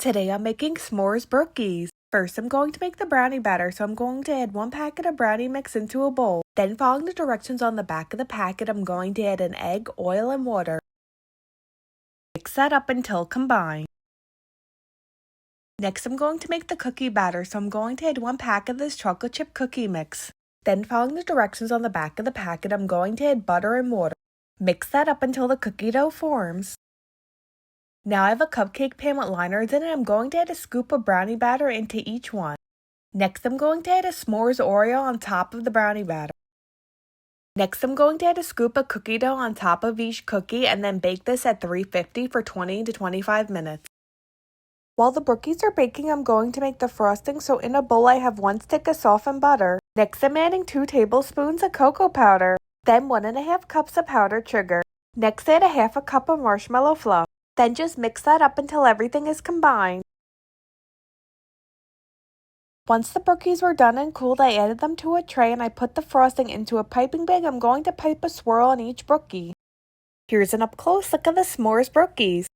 Today I'm making s'mores brookies. First, I'm going to make the brownie batter, so I'm going to add 1 packet of brownie mix into a bowl. Then, following the directions on the back of the packet, I'm going to add an egg, oil, and water. Mix that up until combined. Next, I'm going to make the cookie batter, so I'm going to add 1 pack of this chocolate chip cookie mix. Then, following the directions on the back of the packet, I'm going to add butter and water. Mix that up until the cookie dough forms. Now I have a cupcake pan with liners in it. I'm going to add a scoop of brownie batter into each one. Next, I'm going to add a s'mores Oreo on top of the brownie batter. Next, I'm going to add a scoop of cookie dough on top of each cookie and then bake this at 350 for 20 to 25 minutes. While the brookies are baking, I'm going to make the frosting, so in a bowl I have 1 stick of softened butter. Next, I'm adding 2 tablespoons of cocoa powder, then 1½ cups of powdered sugar. Next, add a half a cup of marshmallow fluff. Then just mix that up until everything is combined. Once the brookies were done and cooled, I added them to a tray and I put the frosting into a piping bag. I'm going to pipe a swirl on each brookie. Here's an up close look of the s'mores brookies.